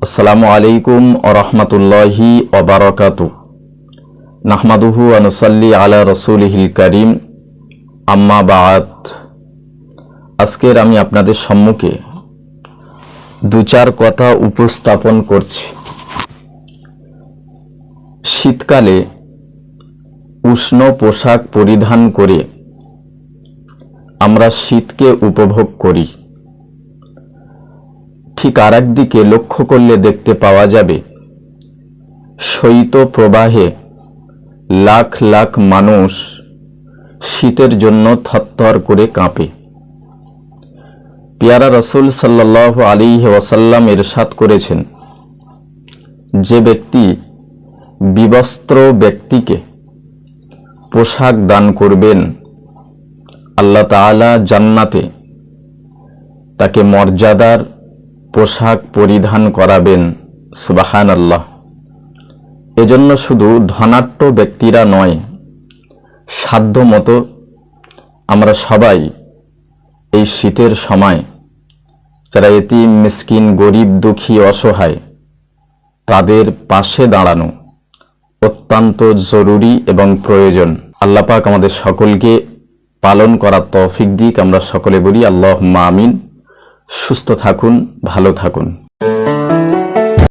আসসালামু আলাইকুম ওয়া রাহমাতুল্লাহি ওয়া বারাকাতুহু নাহমাদুহু ওয়া নুসাল্লি আলা রাসূলিহিল কারীম আম্মা বা'দ। আজকের আমি আপনাদের সম্মুখে দু চার কথা উপস্থাপন করছি। শীতকালে উষ্ণ পোশাক পরিধান করে আমরা শীতকে উপভোগ করি, ঠিক আর একদিকে লক্ষ্য করলে দেখতে পাওয়া যাবে শৈত্য প্রবাহে লাখ লাখ মানুষ শীতের জন্য থরথর করে কাঁপে। পেয়ারা রাসূল সাল্লাল্লাহু আলাইহি ওয়াসাল্লাম ইরশাদ করেছেন, যে ব্যক্তি বিবস্ত্র ব্যক্তিকে পোশাক দান করবেন, আল্লাহ তাআলা জান্নাতে তাকে মর্যাদার পোশাক পরিধান করাবেন। সুবহানাল্লাহ। এজন্য শুধু ধনাঢ্য ব্যক্তিরা নয়, সাধ্য মতো আমরা সবাই এই শীতের সময় যারা এতিম, মিসকিন, গরিব, দুঃখী, অসহায়, তাদের পাশে দাঁড়ানো অত্যন্ত জরুরি এবং প্রয়োজন। আল্লাহ পাক আমাদের সকলকে পালন করার তৌফিক দিক। আমরা সকলে বলি আল্লাহুম্মা আমিন। সুস্থ থাকুন, ভালো থাকুন।